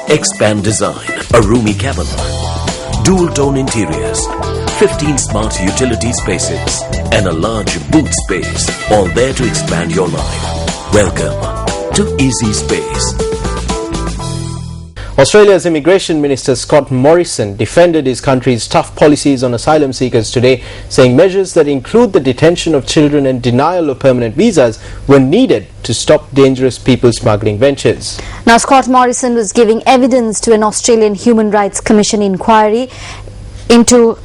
Expand design, a roomy cabin, dual-tone interiors, 15 smart utility spaces and a large boot space, all there to expand your life. Welcome to Easy Space. Australia's Immigration Minister Scott Morrison defended his country's tough policies on asylum seekers today, saying measures that include the detention of children and denial of permanent visas were needed to stop dangerous people smuggling ventures. Now, Scott Morrison was giving evidence to an Australian Human Rights Commission inquiry into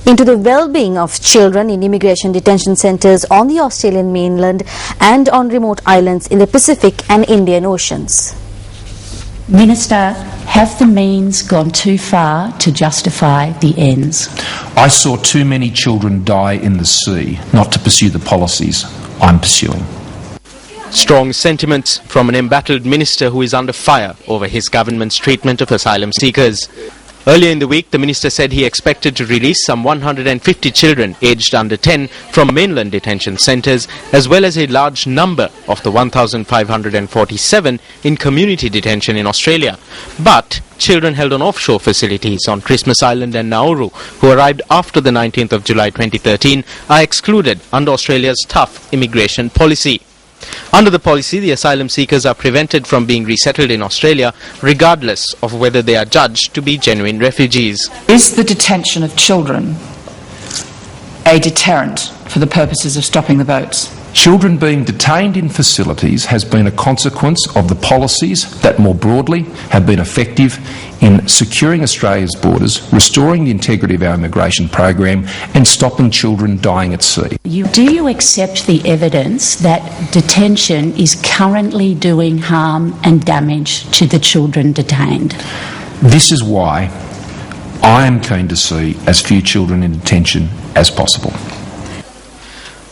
the well-being of children in immigration detention centres on the Australian mainland and on remote islands in the Pacific and Indian Oceans. Minister, have the means gone too far to justify the ends? I saw too many children die in the sea not to pursue the policies I'm pursuing. Strong sentiments from an embattled minister who is under fire over his government's treatment of asylum seekers. Earlier in the week, the minister said he expected to release some 150 children aged under 10 from mainland detention centres, as well as a large number of the 1,547 in community detention in Australia. But children held on offshore facilities on Christmas Island and Nauru, who arrived after the 19th of July 2013, are excluded under Australia's tough immigration policy. Under the policy, the asylum seekers are prevented from being resettled in Australia, regardless of whether they are judged to be genuine refugees. Is the detention of children a deterrent for the purposes of stopping the boats? Children being detained in facilities has been a consequence of the policies that more broadly have been effective in securing Australia's borders, restoring the integrity of our immigration program and stopping children dying at sea. Do you accept the evidence that detention is currently doing harm and damage to the children detained? This is why I am keen to see as few children in detention as possible.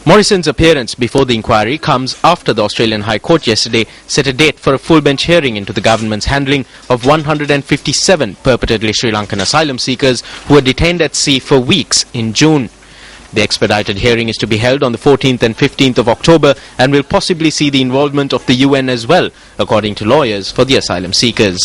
Morrison's appearance before the inquiry comes after the Australian High Court yesterday set a date for a full bench hearing into the government's handling of 157 purportedly Sri Lankan asylum seekers who were detained at sea for weeks in June. The expedited hearing is to be held on the 14th and 15th of October and will possibly see the involvement of the UN as well, according to lawyers for the asylum seekers.